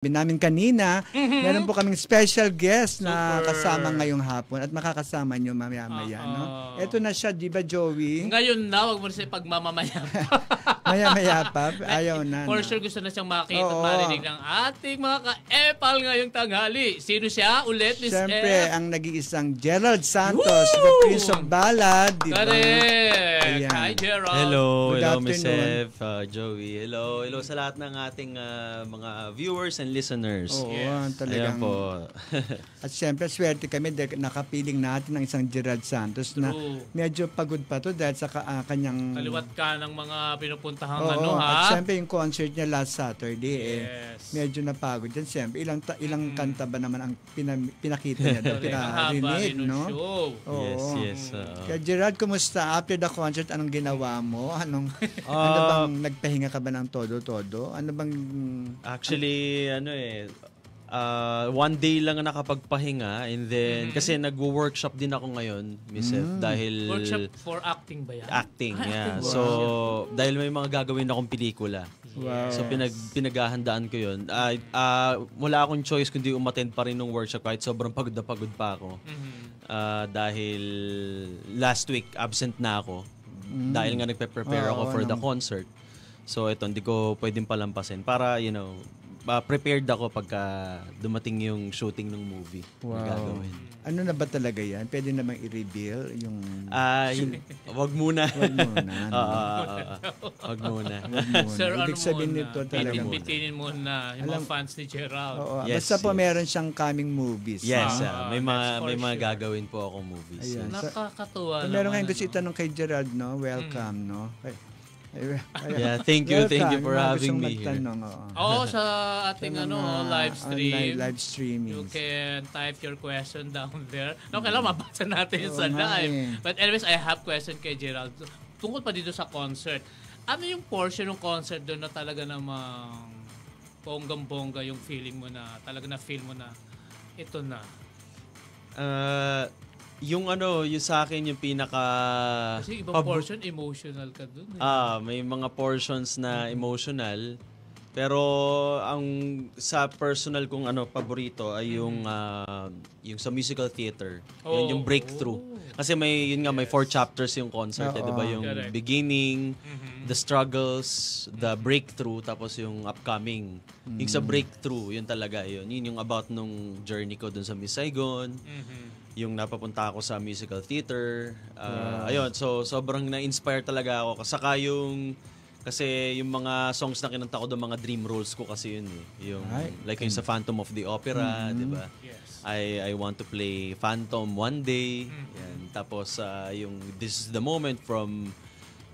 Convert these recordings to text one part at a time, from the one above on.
namin kanina, meron po kaming special guest na Super. kasama ngayong hapon at makakasama nyo mamaya-maya. No? Ito na siya, di ba, Joey? Ngayon na, wag mo na siya pagmamamaya. Maya-maya pa, ayaw na. For sure gusto na siyang makita at Oo. marinig ng ating mga ka-epal ngayong tanghali. Sino siya ulit, Miss Siyempre, F? ang nag-iisang Gerald Santos, the Prince of Ballad. Di ba? Correct! Ayan. Hi, Gerald! Hello, Good hello Miss afternoon. Ev, Joey. Hello sa lahat ng ating mga viewers and listeners. Oo, Yes. talagang. Ayan po. At siyempre, swerte kami dahil nakapiling natin ng isang Gerald Santos na True. medyo pagod pa to dahil sa kanyang... Kaliwat ka ng mga pinupuntahang Oo, ano, at ha? siyempre yung concert niya last Saturday, Yes. medyo napagod yan. Siyempre, ilang kanta ba naman ang pinakita niya doon, Correct. Ang haba pinarinig, rin ng no? show. Oo. Yes. Kaya Gerald, kumusta? After the concert, anong ginawa mo? Ano bang nagpahinga ka ba ng todo-todo? Ano bang... Actually, one day lang nakapagpahinga and then kasi nagwo-workshop din ako ngayon, Miss Ev, dahil Workshop for acting ba yan? acting, yeah. acting. So, dahil may mga gagawin akong pelikula. Wow. So pinaghahandaan ko 'yun. Wala akong choice kundi umattend pa rin ng workshop kahit sobrang pagod na pagod pa ako. Dahil last week absent na ako. Dahil nga nagpe-prepare ako for the concert. So ito hindi ko pwedeng palampasin para prepared ako pagka dumating yung shooting ng movie na gagawin. Ano na ba talaga yan? Pwede namang i-reveal yung... Wag muna. Wag muna. Wag muna. Sir, Ibig sabihin muna? nito talaga. Bitinin muna yung mga fans ni Gerald. Oo, Yes, basta po yes. meron siyang coming movies. Yes, no? may that's for mga sure. gagawin po akong movies. Ayan. Yes. Nakakatuwa So, naman. meron kayong gusto ano? itanong kay Gerald, no? Welcome, no? Yeah, thank you for having me here. Oo, sa ating live stream. Live streaming. You can type your question down there. No, kailangan mabasa natin sa Oo nga live. eh. But anyways, I have question kay Gerald. Tungkol pa dito sa concert. Ano yung portion ng concert doon na talaga namang bonggang-bongga yung feeling mo na, talaga na feel mo na ito na? Yung sa akin yung pinaka Kasi ibang portion, emotional ka doon. may mga portions na emotional. Pero ang sa personal kong paborito ay yung sa musical theater. Yun yung breakthrough. Kasi may 4 chapters yung concert, 'di ba? Yung Correct. beginning, the struggles, the breakthrough, tapos yung upcoming. Yung sa breakthrough, yun talaga yun. Yun yung about nung journey ko dun sa Miss Saigon. Yung napapunta ako sa musical theater. Ayun, so sobrang na-inspire talaga ako. Kasi yung mga songs na kinanta ko doon, mga dream roles ko kasi yun eh. Yung like yung sa Phantom of the Opera, 'di ba? Yes. I want to play Phantom one day. Yan. Tapos yung This is the Moment from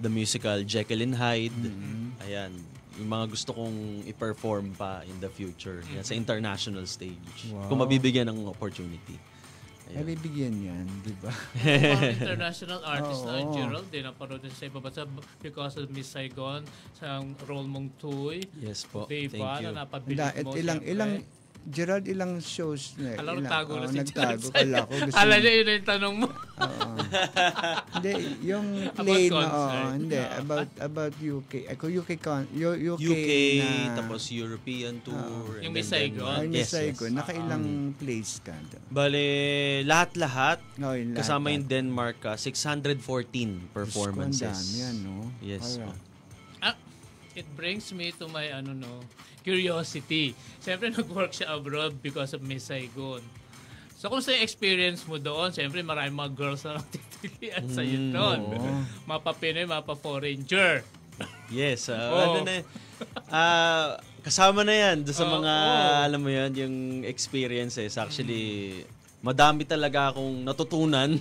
the musical Jekyll and Hyde. Ayan. Yung mga gusto kong i-perform pa in the future yan, sa international stage. Kung mabibigyan ng opportunity. Ay, bibigyan yan, di ba? Mga international artist na Gerald, din naparoon din sa iba bansa because of Miss Saigon, sa role mong Tuy. Yes po. Diba, Thank you. na napabilis mo. Gerald, ilang shows na? Alam, nagtago na si Gerald nagtago. sa'yo. Kala ko gusto Alam niya yun yung tanong mo. Hindi, yung play About na, concert. hindi, about UK. Ako UK UK, na, tapos European tour. Yung and Miss then Saigon. Ay, Miss Yes, Saigon. yes. Nakailang plays ka doon? Bale, lahat-lahat. Yun lahat. Kasama yung Denmark, 614 performances. Ang dami yan, no? Yes po. It brings me to my curiosity. Siyempre, nag-work siya abroad because of Miss Saigon. So, kung sa experience mo doon, siyempre, maraming mga girls na nagtitilian sa'yo doon. Mapa Pinoy, mapa foreigner. Yes. Kasama na yan doon sa mga, alam mo yan, yung experiences. Actually, madami talaga akong natutunan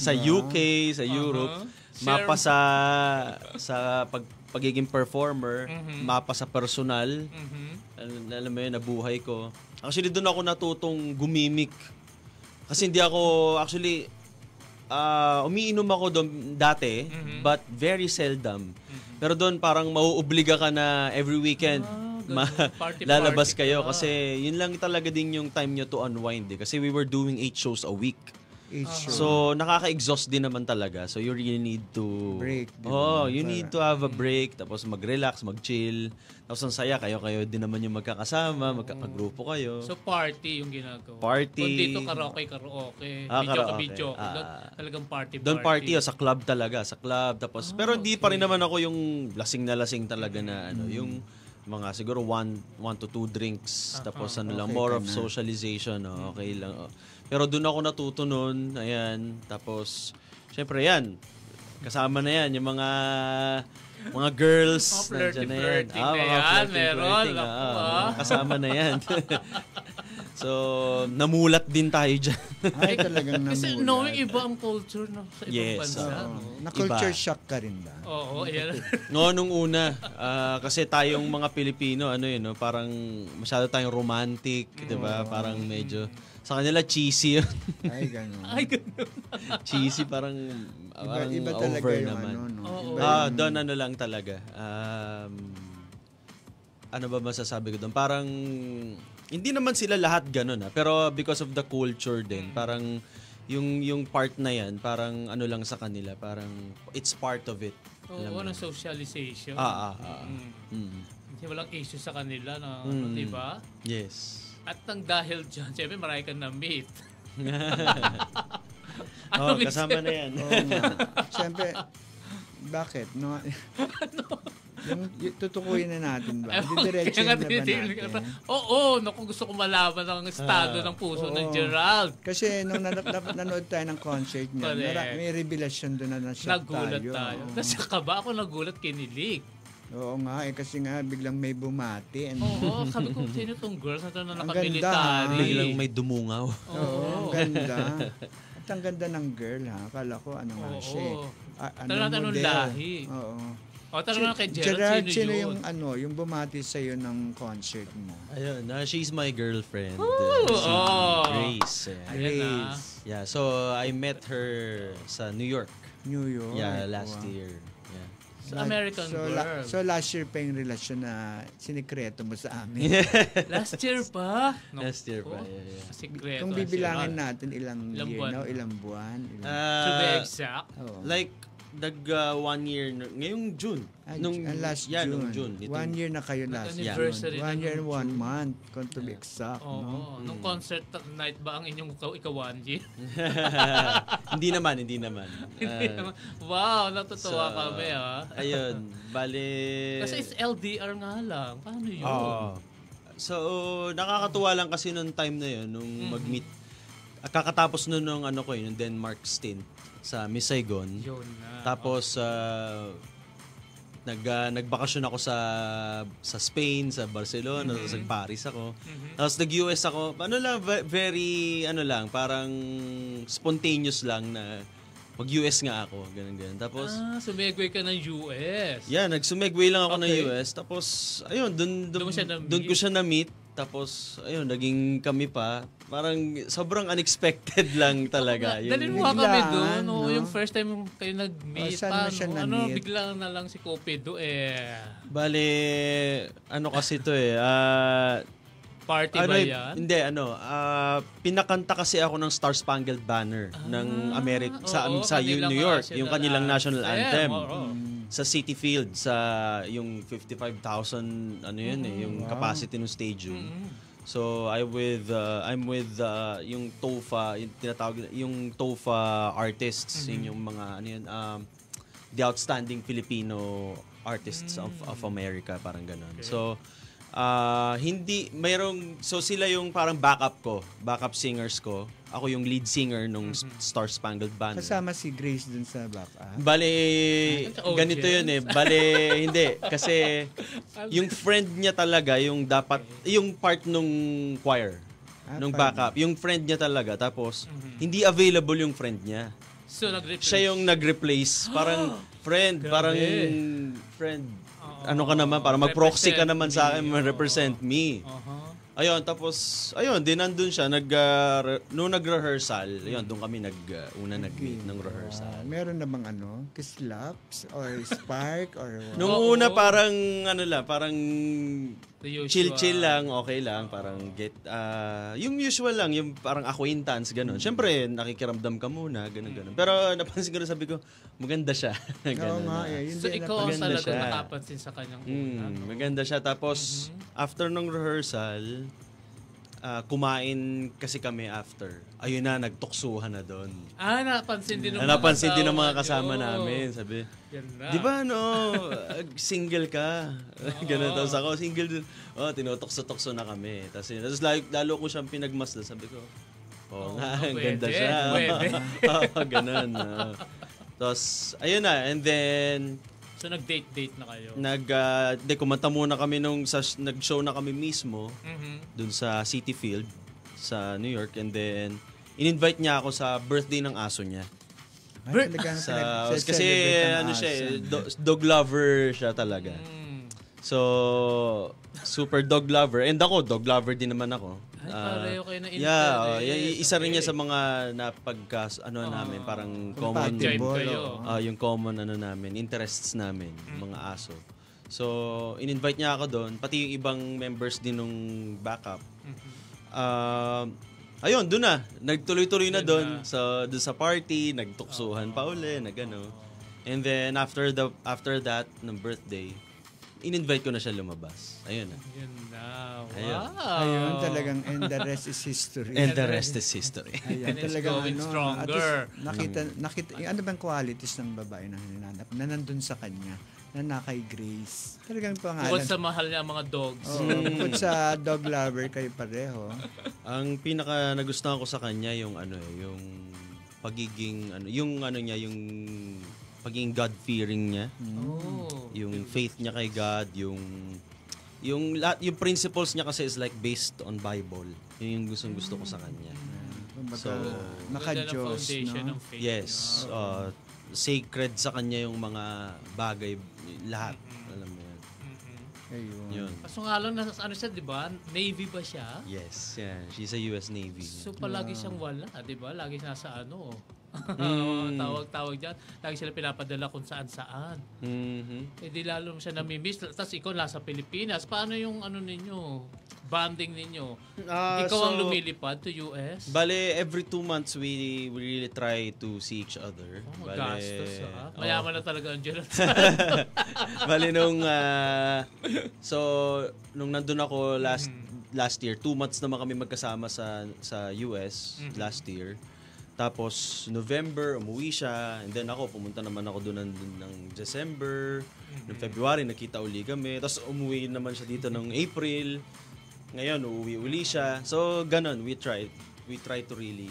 sa UK, sa Europe. Mapa sa pagiging performer, mapa sa personal. Alam mo yun, nabuhay ko. Actually, doon ako natutong gumimik. Kasi hindi ako, actually, umiinom ako doon dati, but very seldom. Pero doon parang mauobliga ka na every weekend. Lalabas kayo kasi yun lang talaga din yung time nyo to unwind. Kasi we were doing 8 shows a week. Issue. So, nakaka-exhaust din naman talaga. So, you really need to... Break, di ba? You need to have a break. Tapos mag-relax, mag-chill. Tapos ang saya, kayo din naman yung magkakasama, magkakagrupo kayo. So party yung ginagawa. Party. Kung dito karaoke. Video. Talagang party. Doon party, sa club talaga. Sa club. Tapos, pero hindi pa rin naman ako yung lasing na lasing talaga na yung mga siguro 1 to 2 drinks. Tapos lang, more of socialization. Okay lang. Pero doon ako natuto nun. Ayan. Tapos, syempre yan. Kasama na yan. Yung mga girls. Flirting na yan. na yan. Meron. Kasama na yan. So, namulat din tayo dyan. Ay, talagang namulat. Kasi knowing iba ang culture sa ibang bansa. Na-culture shock ka rin ba? Oo, ayan. Nung una, kasi tayong mga Pilipino, parang masyado tayong romantic, di ba? Parang medyo, sa kanila cheesy yun. Ay, gano'n. Cheesy, parang Iba talaga over yung naman. Doon Doon lang talaga. Ano ba masasabi ko doon? Parang, hindi naman sila lahat ganun, pero because of the culture din, parang, yung part na yan, parang lang sa kanila, parang, it's part of it. Oo, ng socialization. Kasi walang issue sa kanila, di ba? Yes. At nang dahil dyan, siyempre marami kang na-meet. Kasama na yan. Siyempre, bakit? Yung tutukuyin na natin ba? Didiretso na ba natin? Oo, kung gusto ko malaman ang estado ng puso ng Gerald. Kasi nung nanood tayo ng concert niya, may revelasyon doon na na-shock tayo. Nagulat tayo. Nasyak ka ba? Ako nagulat, kinilig. Oo nga, kasi nga biglang may bumati. Oo, sabi ko, sino tong girls na ito na naka-military? Biglang may dumungaw. Oo, ang ganda. At ang ganda ng girl, ha? Akala ko, ano nga siya. Tanong lahi. Oo. Tanong na kay Gerald, sino yung yung bumati sa'yo ng concert mo? Ayun, she's my girlfriend. Grace. Grace. Yeah, so I met her sa New York. New York? Yeah, last year. Yeah. Sa American girl. So last year pa yung relasyon na sinikreto mo sa amin. Last year pa? Last year pa, yeah. Sikreto. Kung bibilangin natin ilang buwan. To be exact. Like, 1 year, ngayong June. Last June. 1 year na kayo last Anniversary. 1 year and 1 month, kung to be exact. Oo. Nung concert night ba ang inyong ikaw 1 year? Hindi naman. Wow, natutuwa kami Ayun, bale... Kasi it's LDR nga lang. Paano yun? So, nakakatuwa lang kasi nung time na yun, nung mag-meet. Kakatapos nun nung yung Denmark stint sa Miss Saigon. Yun na. Tapos, nagbakasyon ako sa Spain, sa Barcelona, sa Paris ako. Tapos nag-US ako. Very, parang spontaneous lang na mag-US nga ako. Ganun. Tapos, sumegway ka ng US. Yeah, nagsumegway lang ako ng US. Tapos, ayun, doon ko siya na-meet. Tapos, ayun, naging kami pa. Parang sobrang unexpected lang talaga. Dalhin mo kami doon. Yung first time kayo nag-meet. Saan mo siya na-meet? Bigla na lang si Cupido Bale, kasi to Party ba yan? Hindi, pinakanta kasi ako ng Star Spangled Banner ng America sa New York, yung kanilang national anthem. Sa Citi Field, sa yung 55,000 yung capacity ng stadium. So I'm with yung TOFA, yung tinatawag yung TOFA artists, yung mga the outstanding Filipino artists of America, parang ganun. Okay. So so sila yung parang backup singers ko. Ako yung lead singer nung Star Spangled Banner. Kasama si Grace dun sa backup. Bale, ganito yun Bale, hindi. Kasi yung friend niya talaga, yung part nung choir, nung backup, yung friend niya talaga. Tapos, hindi available yung friend niya. So, nag-replace. Siya yung nag-replace. Parang, friend, ano ka naman, para mag-proxy ka naman sa akin, represent me. Ayun, tapos, nandun siya, nung nag-rehearsal, doon kami nag-meet ng rehearsal. Meron na bang kislaps or spark or what? Nung una parang The usual. chill-chill lang, okay lang, parang yung usual lang, yung parang acquaintance, gano'n. Siyempre, nakikiramdam ka muna, gano'n. Pero napansin ko na, sabi ko, maganda siya. Oo nga, yun So din ikaw ang Maganda talaga siya. nakapansin sa kanyang una. Maganda siya. Tapos, after nung rehearsal, kumain kasi kami after. Ayun na, nagtuksuhan na doon. Napansin din ng Napansin din ng mga kasama kasama nyo. namin. Sabi, Yan na. di ba single ka? Ganun. Tapos ako, single din. Tinutokso-tokso na kami. Tapos lalo ko siyang pinagmasdan. Sabi ko, nga, ang ganda pwede, siya. pwede. Ganun. Tapos, ayun na. And then, So nag-date na kayo? kumanta muna kami nag-show na kami mismo Mhm. dun sa City Field sa New York. And then, in-invite niya ako sa birthday ng aso niya. Ay, talagang Kasi ano siya, dog lover siya talaga. So, super dog lover. And ako, dog lover din naman ako. Ay, pareho kayo na Yeah, isa rin niya sa mga namin, parang common. Jive kayo. Yung common namin, interests namin, mga aso. So, in-invite niya ako doon, pati yung ibang members din nung backup. Ayun, doon na. Nagtuloy-tuloy na doon. So, doon sa party, nagtuksuhan pa uli, nagano. And then, after that, ng birthday, in-invite ko na siya lumabas. Ayun na. Yun na. Ayun. Wow. Ayun, talagang and the rest is history. And the rest is history. Ayan, And it's talagang going at stronger. least nakita, ano bang qualities ng babae na hinanap na nandun sa kanya, na kay Grace. Talagang pangalan. Bukod sa mahal niya ang mga dogs. Bukod sa dog lover kayo pareho. Ang pinaka nagustuhan ko sa kanya yung yung pagiging yung pagiging God-fearing niya. Oh. Yung faith niya kay God, yung principles niya kasi is like based on Bible. Yun yung gusto ko sa kanya. So, Ganda ng naka-Diyos, foundation no? ng faith. Yes, sacred sa kanya yung mga bagay, lahat. Alam mo yan. Ayun. Yun. Kaso nga lang, ano siya, di ba? Navy ba siya? Yes, yeah. She's a US Navy. So palagi siyang wala, di ba? Lagi siya nasa ano. Tawag dyan. Lagi sila pinapadala kung saan-saan. Eh di lalo mo siya namimiss. Tapos ikaw nasa Pilipinas. Paano yung ano ninyo? Bonding ninyo? Ikaw ang lumilipad to US? Bale, every 2 months we really try to see each other. Oh, gastos Mayaman na talaga ang Gerald. Bale, nung nandun ako last year, 2 months naman kami magkasama sa US last year. Tapos, November, umuwi siya. And then ako, pumunta naman ako doon ng December. Noong February, nakita uli kami. Tapos, umuwi naman siya dito ng April. Ngayon, uuwi uli siya. So, ganun. We try to really...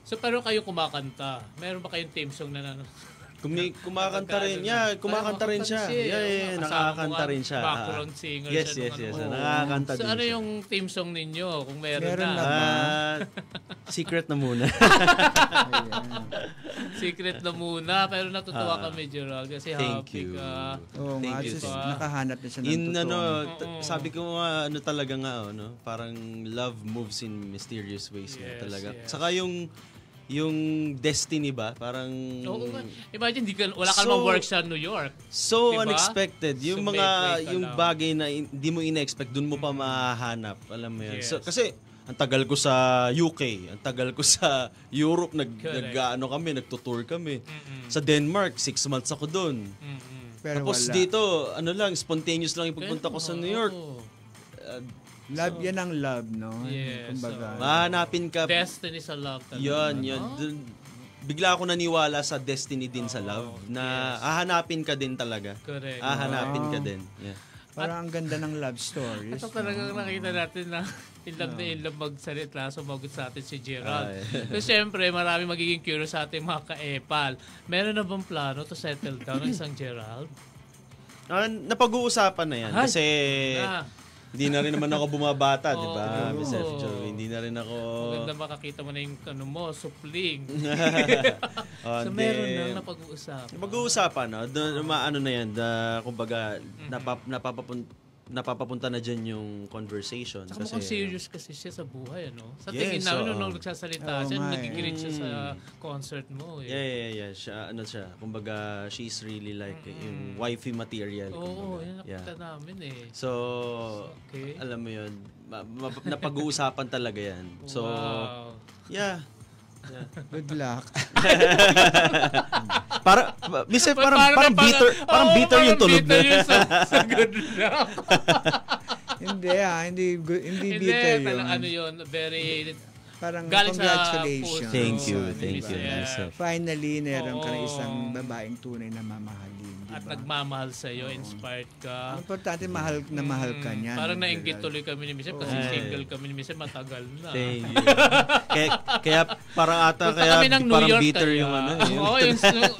So, pero kayo kumakanta. Meron ba kayong theme song na Kumakanta rin. Yeah, kumakanta rin siya. Yeah, nakakanta rin siya. Background singer yes, siya. Yes. Nakakanta din So, ano siya. yung theme song ninyo? Kung meron Meron na. na. Secret na muna. Secret na muna. Pero natutuwa kami, Gerald. Kasi Thank happy you. ka. Oo nga, Thank you. just nakahanap na siya ng totoo. Sabi ko nga, talaga nga, parang love moves in mysterious ways. Yes, talaga. yes. Saka yung destiny ba, parang... Oo nga. Imagine, wala ka namang work sa New York. So diba? unexpected. Yung So, mga, may yung lang. bagay na hindi mo ina-expect, dun mo pa mahahanap. Alam mo yan. Yes. So, kasi, ang tagal ko sa UK, ang tagal ko sa Europe, Correct. nagtutour kami. Sa Denmark, 6 months ako dun. Pero Tapos wala. dito, spontaneous lang yung pagpunta ko sa New York. Love, yan ang love, no? Yes, Kumbaga. Mahanapin ka. Destiny sa love talaga. Yun. Bigla ako naniwala sa destiny din sa love na hahanapin ka din talaga. Correct. Hahanapin ka din. Yeah. Parang ang ganda ng love stories. Ito talagang nakita natin na in love magsalita, sumagot sa atin si Gerald. So, siyempre, marami magiging curious sa ating mga ka-epal. Meron na bang plano to settle down ng isang Gerald? Napag-uusapan na yan. Kasi hindi na rin naman ako bumabata, di ba? Oo. Miss F. Joe, hindi na rin ako... Maganda makakita mo na yung supling. So, meron na napag-uusapan. Mag-uusapan, no? Ano na yan, kumbaga, napapapunta na dyan yung conversation. Saka mukhang serious kasi siya sa buhay, ano? Sa Yes, tingin namin, oo. nung nagsasalita siya, nag-greet siya sa concert mo. Yeah. Siya. Kumbaga, she's really like yung wifey material. Oo, kumbaga. yun nakita namin eh. So, alam mo yun, napag-uusapan talaga yan. So, Wow. yeah. Good luck. Minsan parang bitter yung tulog na. Bitter yung sa good luck. hindi bitter yun. Parang ano yun, very... Parang galing congratulations. sa puso. Thank you. Yeah. Finally, meron ka na Oo. isang babaeng tunay na mamahalin. Diba? At nagmamahal sa'yo, inspired ka. Ang importante, mahal ka niya. Parang no? nainggit tuloy kami ni Michelle kasi single kami ni Michelle matagal na. Thank you. kaya parang ata, Punta kami ng New parang York bitter kaya. yung ano. Oo,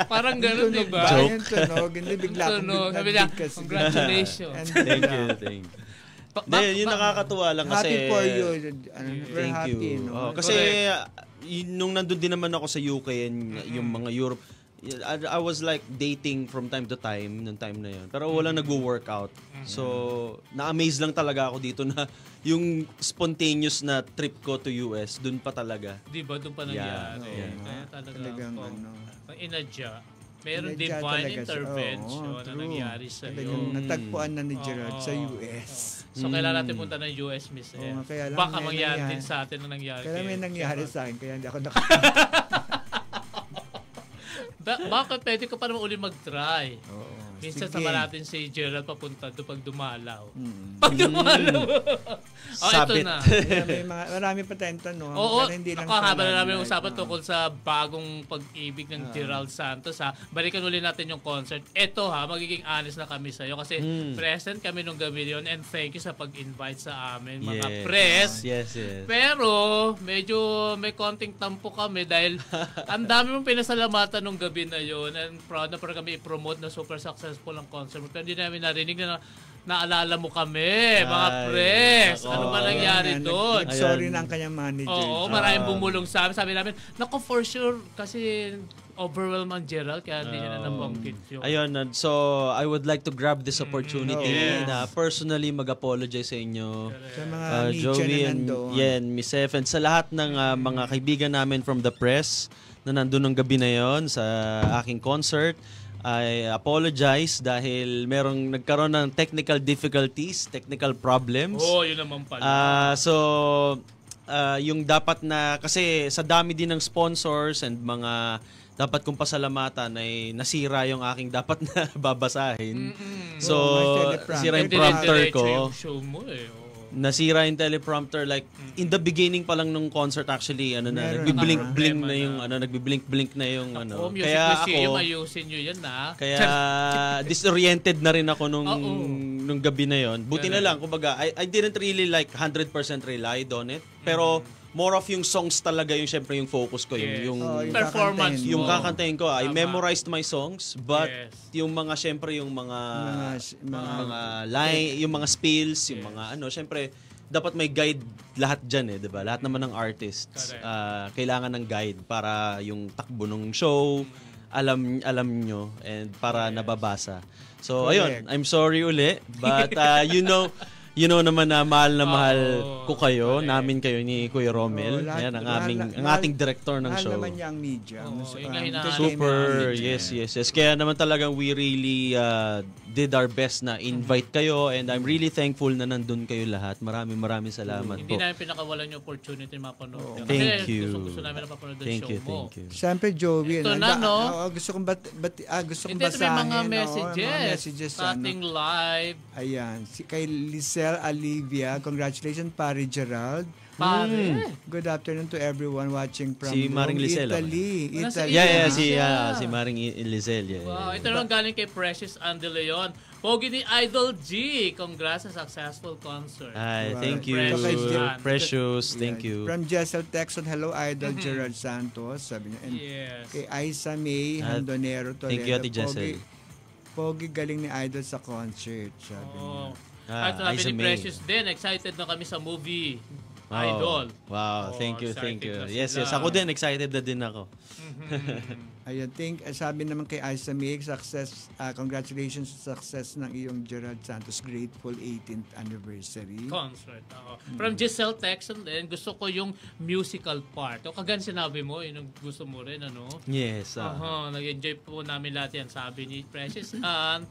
parang gano'n, di ba? Yung tunog, hindi bigla akong Tunog. Sabi niya, kasi. congratulations. And Thank you. Yung nakakatuwa lang kasi... Happy for you. We're Thank happy, you. no? Kasi nung nandun din naman ako sa UK and yung mga Europe, I was like dating from time to time, nung time na yun. Pero wala nag-workout. So, na-amaze lang talaga ako dito na yung spontaneous na trip ko to US, dun pa talaga. Di ba? Doon pa nangyari. Yeah. Kaya Talagang ano. ang inadya. Meron Inadya divine talaga siya. intervention Oo, na true. nangyari sa Talagang iyo. natagpuan na ni Gerard sa Oo. US. So, kailangan natin punta ng US, Miss Oo F. nga, kaya lang Baka may mangyari nangyari. din sa atin ang nangyari. Kaya may kay nangyari Gerard. sa akin, kaya hindi ako Bakit pwede ka pa naman uli mag-try? Oo. Minsan Sige. sama natin si Gerald papunta doon pag dumalaw. Mm. Pag dumalaw. Ito Sabit. na. Kaya marami pa tayong tanong. Oo, pero hindi lang ako sa haba na namin limelight, usapan no? tungkol sa bagong pag-ibig ng Gerald Santos ha. Balikan ulit natin yung concert. Ito ha, magiging honest na kami sa'yo kasi present kami nung gabi yun and thank you sa pag-invite sa amin mga press. Yes. Pero medyo may konting tampo kami dahil ang dami mong pinasalamatan nung gabi na yun and proud na para kami i-promote na super successful ang concert. Pero hindi namin narinig na naalala mo kami, mga press. nako. Ano ba nangyari Ayan, doon? Sorry na ang kanyang manager. Oo, maraming bumulong sa amin. Sabi namin, naku, for sure, kasi overwhelmed ang Gerald, kaya hindi niya na nabanggit yun. Ayun, so I would like to grab this opportunity na personally mag-apologize sa inyo. Sa mga media Joey na and nandoon. Miss F, and sa lahat ng mga kaibigan namin from the press na nandun ng gabi na yon sa aking concert. I apologize dahil merong nagkaroon ng technical difficulties, technical problems. Oo, yun naman pala. Yung dapat na, kasi sa dami din ng sponsors and mga dapat kong pasalamatan ay nasira yung aking dapat na babasahin. So, nasira yung prompter ko. Yung show mo eh. Oo. Nasira yung teleprompter like in the beginning pa lang nung concert actually nagbi-blink-blink na yung nagbi-blink-blink na yung Music kaya Museum, ako ayusin nyo yan na. kaya disoriented na rin ako nung gabi na yon. Buti na lang kumbaga I didn't really like 100% relied on it pero more of yung songs talaga yung syempre yung focus ko yung performance yung mo. kakantahin ko. I memorized my songs but Yes. yung mga syempre yung mga mga line, yung mga spills, yung mga syempre dapat may guide lahat diyan 'di ba? Lahat naman ng artists kailangan ng guide para yung takbo ng show alam nyo and para nababasa. So ayun, I'm sorry uli but you know naman na mahal ko kayo, namin kayo ni Kuya Romel. Yan ang ating director ng show. Mahal naman niya ang media. Super, yes. Kaya naman talagang we really did our best na invite kayo and I'm really thankful na nandun kayo lahat. Maraming salamat po. Hindi namin pinakawalan yung opportunity mapanood. Thank you. Gusto namin na mapanood Thank show you, mo. thank you. Siyempre, Joey. Ito na, no? Gusto kong gusto kong Hindi, ito may basahin. mga messages. Sa Ating live. Ayan. Kay Lisel Alivia. Congratulations, Pare Gerald. Pare. Good afternoon to everyone watching from Si Maring Rome, Lisel, Italy. Yeah, si Maring Lizel. Yeah. Wow, ito naman galing kay Precious Andy Leon. Pogi ni Idol G. Congrats sa successful concert. Thank you. Precious, thank you. From Jessel Texon, hello Idol Gerard Santos. Sabi niya. And Yes. kay Aisa May Handonero Toledo. Thank you, Ate Jessel. Pogi galing ni Idol sa concert. Sabi niya. At sabi Isa ni May. Precious din, excited na kami sa movie. idol. Wow, thank you. Excited na Yes, sila. ako din, excited na din ako. Ayun, sabi naman kay Isa Mig, congratulations sa success ng iyong Gerald Santos Grateful 18th anniversary. Concert. From Giselle Texan din, gusto ko yung musical part. O kagaya sinabi mo, yun ang gusto mo rin, ano? Yes. Nag-enjoy po namin lahat yan, sabi ni Precious Ann.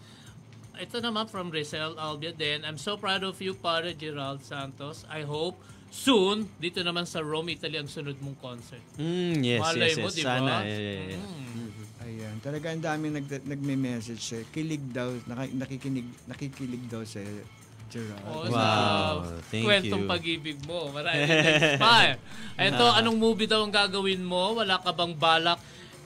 Ito naman from Rizal Albia din. I'm so proud of you, Padre Gerald Santos. I hope soon, dito naman sa Rome, Italy, ang sunod mong concert. Yes, Malay yes. mo, diba? Sana. Yeah. Ayan, talaga ang daming nagme-message siya. Kilig daw, nakikilig daw sa Gerald. Wow, thank Kwentong you. pag-ibig mo. Marami na-inspire. Ito, anong movie daw ang gagawin mo? Wala ka bang balak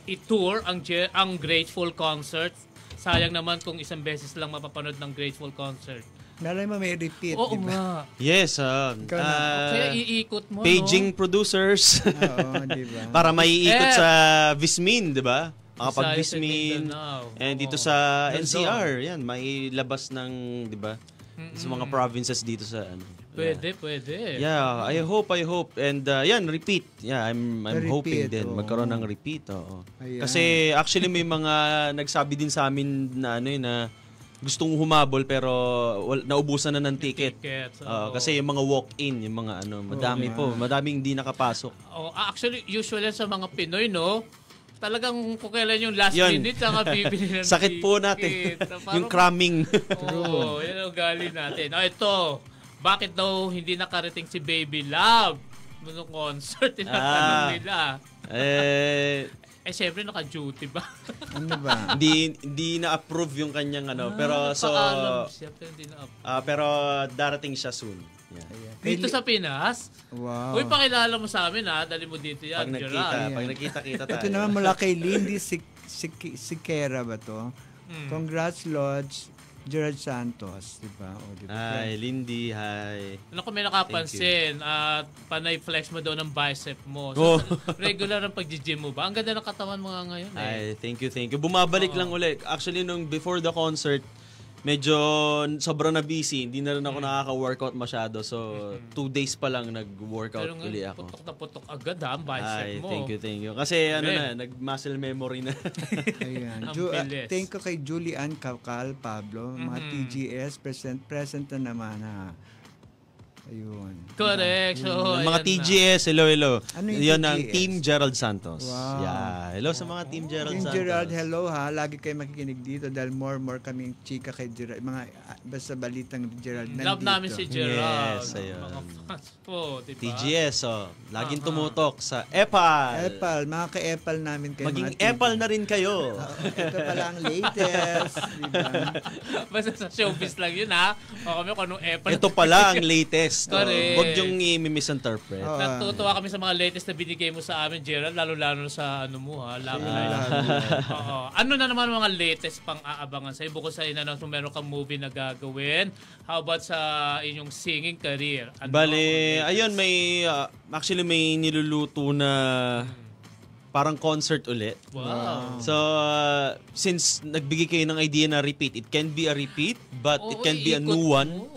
i-tour ang Grateful concert? Sayang naman kung isang beses lang mapapanood ng Grateful concert. Malay mo may repeat, Oo di ba? nga. Yes. Kaya iikot mo, paging producers. Oo, di ba? Para maiikot sa Vismin, di ba? Kapag Visayas and Vismin. Mindanao. And dito Oo. sa Luzon. NCR, yan, may labas ng, di ba? Sa mga provinces dito sa ano. Pwede. Yeah, I hope. And yan, repeat. Yeah, I'm hoping Repeat, din oo. magkaroon ng repeat. Oo. Ayan. Kasi actually may mga nagsabi din sa amin na na gustong humabol pero naubusan na ng ticket. Kasi yung mga walk-in, yung mga madaming hindi nakapasok. Actually, usually sa mga Pinoy, no? Talagang kung kailan yung last Yun. minute ang bibili ng Sakit po natin. Yung cramming. Oo, yun ang galing natin. Ito, bakit daw hindi nakarating si Baby Love nung concert? Tinatanong nila. Siyempre naka-duty ba? Ano ba? Hindi na-approve yung kanyang pero pero darating siya soon. Yeah. Dito sa Pinas? Wow. Uy, pakilala mo sa amin ha. Dali mo dito yan, Pag nakita-kita tayo. Ito naman mula kay Lindy Sikera ba to? Congrats, Lodge. Gerald Santos, di ba? Hi, Lindy. Hi. Ano kung may nakapansin, panay flex mo daw ng bicep mo. So, regular ang pag-gym mo ba? Ang ganda ng katawan mo nga ngayon. Ay, thank you. Bumabalik lang ulit. Actually, nung before the concert, medyo sobrang na busy. Hindi na rin ako nakaka-workout masyado. So, 2 days pa lang nag-workout uli ako. Putok na putok agad ang bicep Ay, mo. thank you. Kasi nag-muscle memory na. Ayan. Thank you kay Julian Kakal, Pablo. Mga TGS, present na naman ha. Ayun. Correct. So, mga ayan TGS, hello. Ano yung Yan ang TGS? Team Gerald Santos. Wow. Yeah. Hello sa mga Team Gerald Team Santos. Gerald, hello ha. Lagi kayo makikinig dito dahil more kaming chika kay Gerald. Mga basta balitang Gerald nandito. Love namin si Gerald. Yes, ayun. Mga fans po, diba? TGS, laging tumutok sa Epal. Epal, mga ka-Epal namin kayo. Maging mga Epal na rin kayo. Ito pala ang latest. Diba? Basta sa showbiz lang yun ha. O kami kung anong Apple. Ito pala ang latest. Correct. Huwag yung i-misinterpret. Natutuwa kami sa mga latest na binigay mo sa amin, Gerald, lalo-lalo sa ano mo ha, Love Life. Oo. Ano na naman ang mga latest pang aabangan sa'yo? Bukod sa inanong kung meron kang movie na gagawin, how about sa inyong singing career? Bale, ayun, actually may niluluto na parang concert ulit. Wow. So, since nagbigay kayo ng idea na repeat, it can be a repeat, but it can be a new one.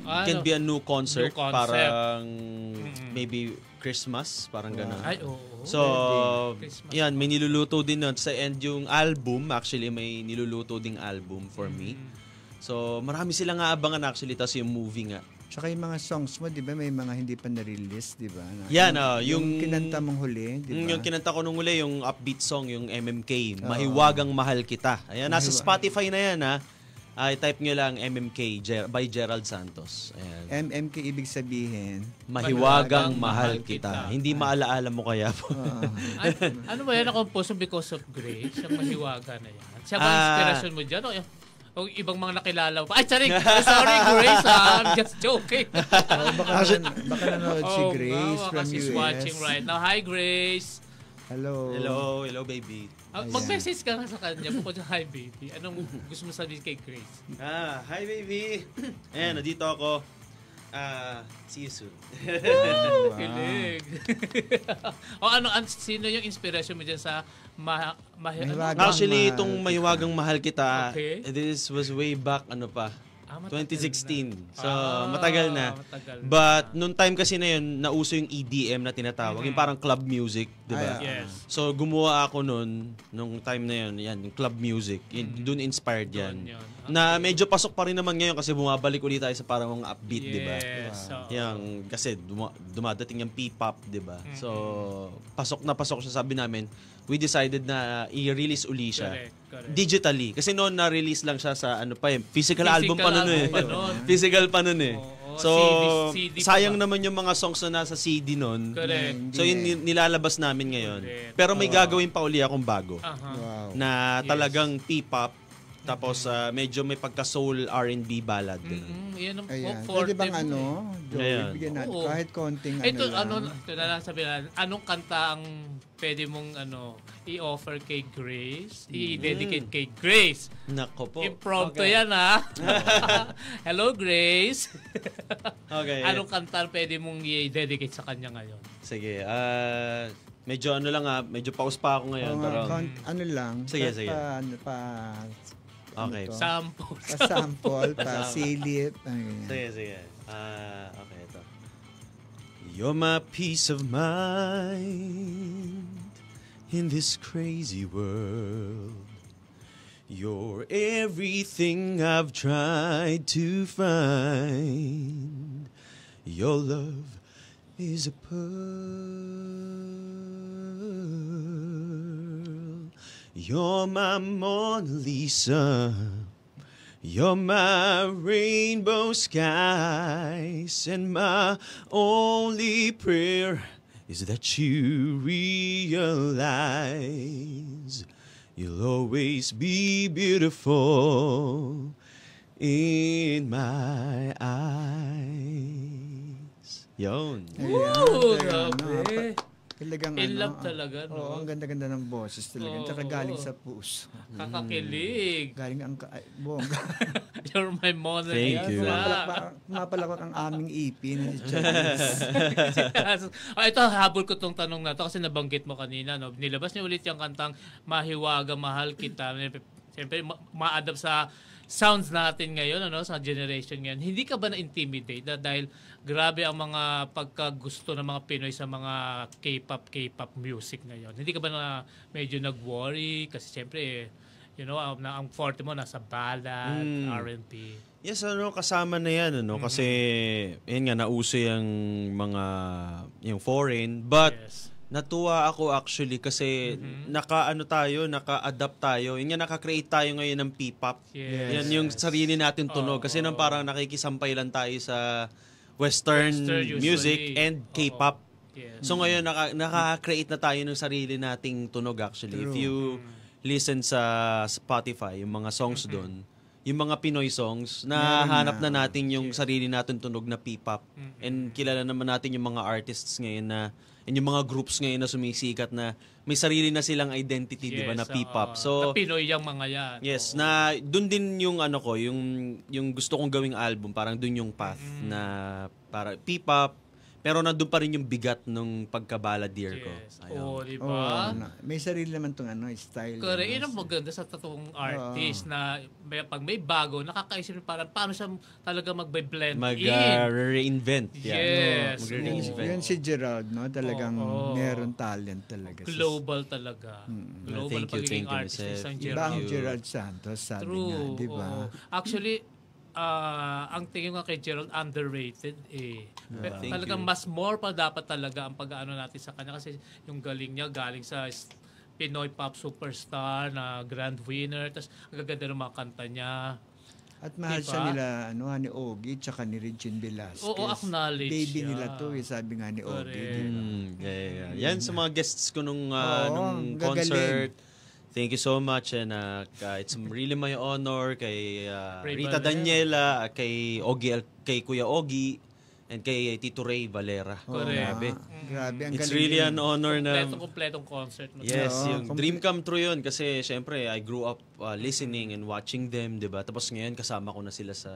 It can be a new concert. New concept. Parang maybe Christmas, parang gano'n. Ay, oo. So, yan, may niluluto din nun. Sa end yung album, actually may niluluto ding album for me. So, marami silang aabangan actually, tas yung movie nga. Tsaka yung mga songs mo, di ba, may mga hindi pa na-release, di ba? Yan, yung kinanta mong huli, di ba? Yung kinanta ko nung uli, yung upbeat song, yung MMK, Mahiwagang Mahal Kita. Ayan, nasa Spotify na yan, ha? I-type nyo lang MMK by Gerald Santos. Ayan. MMK ibig sabihin? Mahiwagang Mahal Kita. Hindi maalaala mo kaya po. Ano ba yan? Nakomposo because of Grace? Yung mahiwaga na yan. Siya ba inspiration mo dyan? O ibang mga nakilala mo? Ay, sorry, Grace. I'm just joking. Baka nanonood si Grace from US. She's watching right now. Hi, Grace. Hello. Hello, baby. Mag-message ka nga sa kanya bukod sa hi, baby. Anong gusto mo sabihin kay Grace? Hi, baby. Ayan, nandito ako. See you soon. Kilig. Sino yung inspiration mo dyan sa Actually, itong Mahiwagang Mahal Kita, Okay. this was way back, Matagal 2016. na. So, matagal na. Matagal But, na. nung time kasi na yun, nauso yung EDM na tinatawag. Yung parang club music, di ba? Yes. So, gumawa ako nung time na yun, yan, yung club music. Doon inspired yan. Doon yun. Na medyo pasok pa rin naman ngayon kasi bumabalik ulit tayo sa parang mga upbeat, di ba? Yes. Yang, kasi dumadating yung P-pop, di ba? So, pasok na pasok siya. Sabi namin, we decided na i-release uli siya. Correct. Digitally. Kasi noon na-release lang siya sa physical album pa noon eh. Physical pa noon eh. So, CD sayang naman yung mga songs na nasa CD noon. Correct. So, yun nilalabas namin ngayon. Correct. Pero may gagawin pa uli akong bago. Wow. Na talagang P-pop. Tapos, medyo may pagka-soul R&B ballad. Yan ang Ayan. forte Pwede bang mo Joey, Ayan. bigyan natin Oo. kahit konting Ito, lang. ito na lang sabihin natin, anong kanta ang pwede mong i-offer kay Grace? I-dedicate kay Grace? Nako po. Impromptu yan, ha? Hello, Grace. Okay. Anong kanta ang pwede mong i-dedicate sa kanya ngayon? Sige. Medyo medyo pause pa ako ngayon. Pero, Ano lang. Sige, sige. Sample. okay. Pa-sample, pa-silip. Sige, sige. Okay, ito. You're my peace of mind in this crazy world. You're everything I've tried to find. Your love is a pearl. You're my Mona Lisa. You're my rainbow skies, and my only prayer is that you realize you'll always be beautiful in my eyes. Yun. Woo! Grabe. Talagang In love talaga, no? Oo, ang ganda-ganda ng boses talaga. Tsaka galing sa puso. Kakakilig. Galing ang bongga. You're my Mona Thank you. Lisa. Mapalakot ang aming EP na si Ito, habol ko tong tanong na to kasi nabanggit mo kanina. No? Nilabas niyo ulit yung kantang Mahiwaga, Mahal Kita. Siyempre, ma-adapt sa sounds natin ngayon, sa generation ngayon. Hindi ka ba na-intimidate dahil grabe ang mga pagkagusto ng mga Pinoy sa mga K-pop music ngayon? Hindi ka ba na medyo nag-worry? Kasi siyempre, ang forte mo nasa ballad, R&B. Yes, kasama na yan, kasi, yun nga, nauso yung foreign, but, Yes. natuwa ako actually kasi naka-adapt tayo. Yun nga, naka-create tayo ngayon ng P-pop. Yes. Yan yung sarili natin tunog. Kasi nang parang nakikisampay lang tayo sa Western music usually. and K-pop. Yes. So ngayon, naka-create na tayo ng sarili nating tunog actually. True. If you listen sa Spotify, yung mga songs doon, yung mga Pinoy songs, nahanap na natin yung sarili natin tunog na P-pop. And kilala naman natin yung mga artists ngayon and yung mga groups ngayon na sumisikat na may sarili na silang identity, di ba, na P-pop. So, Pinoy yung mga yan. Yes, na doon din yung yung gusto kong gawing album, parang doon yung path na para P-pop, pero nandun pa rin yung bigat nung pagka-balladeer ko. Yes. Ayun. Di ba? may sarili naman tong style. Correct. Yun ang maganda sa totoong artist na pag may bago, nakakaisip parang paano siya talaga mag-blend in. Mag-reinvent. Yes. Mag-reinvent. Yun si Gerald, Talagang meron talent talaga. Global talaga. Global Thank you, pagiging thank you, artist Seth. isang Iba ang Gerald. Gerald Santos, sabi True. nga, di ba? Oo. Actually, ang tingin ko kay Gerald underrated Thank talagang you. mas more pa dapat talaga ang pag-aano natin sa kanya kasi yung galing niya galing sa Pinoy pop superstar na grand winner, tapos ang gaganda ng mga kanta niya. At mahal Diba? siya nila ni Ogie tsaka ni Regine Velasquez. Oo, acknowledge Baby siya. nila to, sabi nga ni Ogie. Correct. Di ba? Yeah. Yan sa mga guests ko nung gagaling. concert. Thank you so much and it's really my honor kay Rita Valera. Daniela, kay Kuya Ogie, and kay Tito Ray Valera. Correct. Grabe. Grabe, ang It's galing really yun. an honor na Kompletong concert. No? yes, Oo, yung dream come true yun kasi syempre I grew up listening and watching them, 'di ba? Tapos ngayon kasama ko na sila sa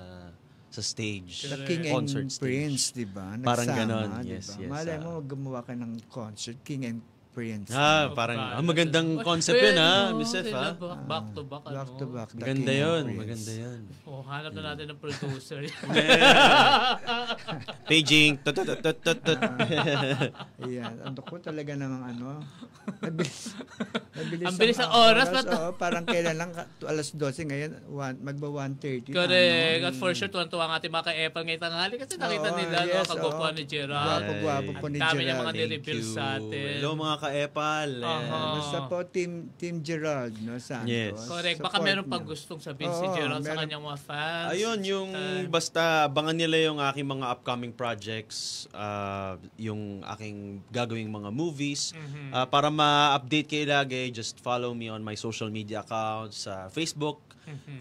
stage. The King concert and Prince, di ba? Parang Nagsama, ganon. di Yes, ba? yes. Malay mo, gumawa ka ng concert, King and Prince. Parang magandang concept yun, Miss F, ha? Back to back. Back to back. The Maganda King of yun, Prince. maganda yun. Hanap na natin ng producer. Paging. Ayan. Ano ko talaga namang Nabilis Ang bilis ng oras. Parang kailan lang, alas 12 ngayon, magba 1:30. Correct. At for sure, tuwan-tuwa ang ating mga ka-epal ngayong tanghali kasi nakita nila, kagwapuan ni Gerald. Gwapo po ni Ang dami niya Gerald. mga nireveal sa atin. Hello mga ka-epal. Basta po, Team Gerald, Santos. Yes. Correct. Baka Support meron nyo. pang gustong sabihin si Gerald sa kanyang mga fans. Ayun, yung basta abangan nila yung aking mga upcoming projects, yung aking gagawing mga movies. Para ma-update kayo lagi, just follow me on my social media accounts sa Facebook,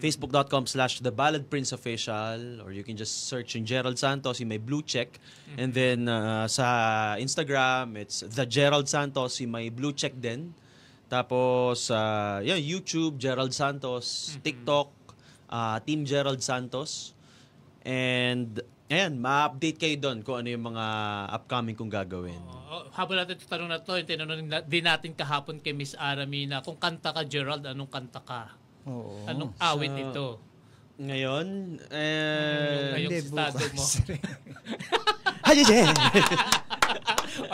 facebook.com/theballadprinceofficial, or you can just search yung Gerald Santos, yung may blue check. And then sa Instagram, it's the Gerald Santos, yung may blue check din. Tapos YouTube, Gerald Santos, TikTok, Team Gerald Santos. And ayan, ma-update kayo doon kung ano yung mga upcoming kong gagawin. Habang natin ito tanong na ito, yung tinanong din natin kahapon kay Miss Aramina, kung kanta ka, Gerald, anong kanta ka? Oo. Anong awit ito? Ngayon, Ngayong estado mo.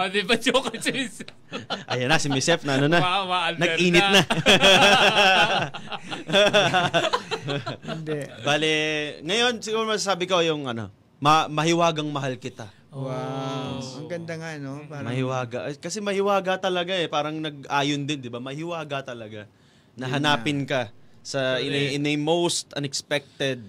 Di ba joke si Miss? Ayan na, si Miss F na nag-init na. Hindi. Bale, ngayon siguro masasabi ko yung mahiwagang mahal kita. Wow. Ang ganda nga, no? Parang, Mahiwaga. Kasi mahiwaga talaga parang nag-ayon din, di ba? Mahiwaga talaga. Nahanapin ka sa in a most unexpected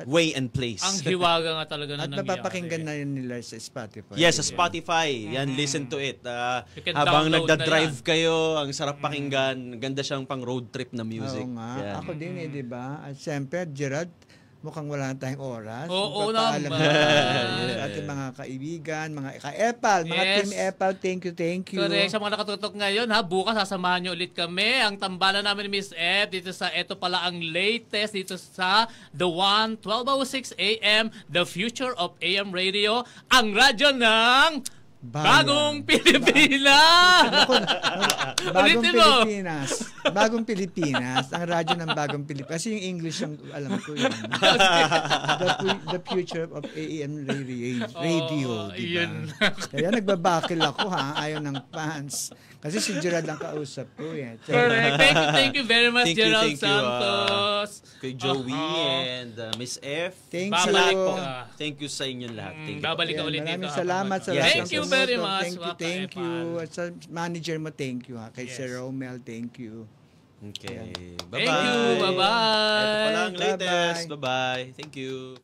way and place. Ang hiwaga nga talaga na at nangyari. napapakinggan na yun nila sa Spotify. Yes, sa Spotify. Yan, listen to it. You can Habang download nagda-drive kayo, ang sarap pakinggan. Ganda siyang pang road trip na music. Oo nga. Yan. Ako din di ba? At siyempre, Gerald, mukhang wala tayong oras. Oo Magpapaalam naman. na sa ating mga kaibigan, mga ka-epal, mga Yes. Team Epal, thank you. Correct. Sa mga nakatutok ngayon, bukas sasamahan nyo ulit kami. Ang tambalan namin ni Miss F dito sa ito pala ang latest dito sa The One, 12:06 a.m. The Future of AM Radio, ang radyo ng Bagong Pilipinas! Bagong Ulitin mo. Pilipinas. Bagong Pilipinas. Ang radyo ng Bagong Pilipinas. Kasi yung English ang alam ko yun. The future of AM radio. Diba? Yun. Kaya nagbabakil ako ayaw ng fans. Kasi si Gerald ang kausap ko Correct. Thank you very much, Gerald Santos. Kay Joey and Miss F. Thank Babalik you. po. Thank you sa inyong lahat. Thank you. Babalik ka ulit dito. Maraming salamat sa Yes, lahat Thank ng you sumusunod. very much, Thank you. mga At sa manager mo, thank you. Kay Yes. Sir Romel, thank you. Okay. Thank you. Bye-bye. Ito pala ang latest. Bye-bye. Bye-bye. Thank you.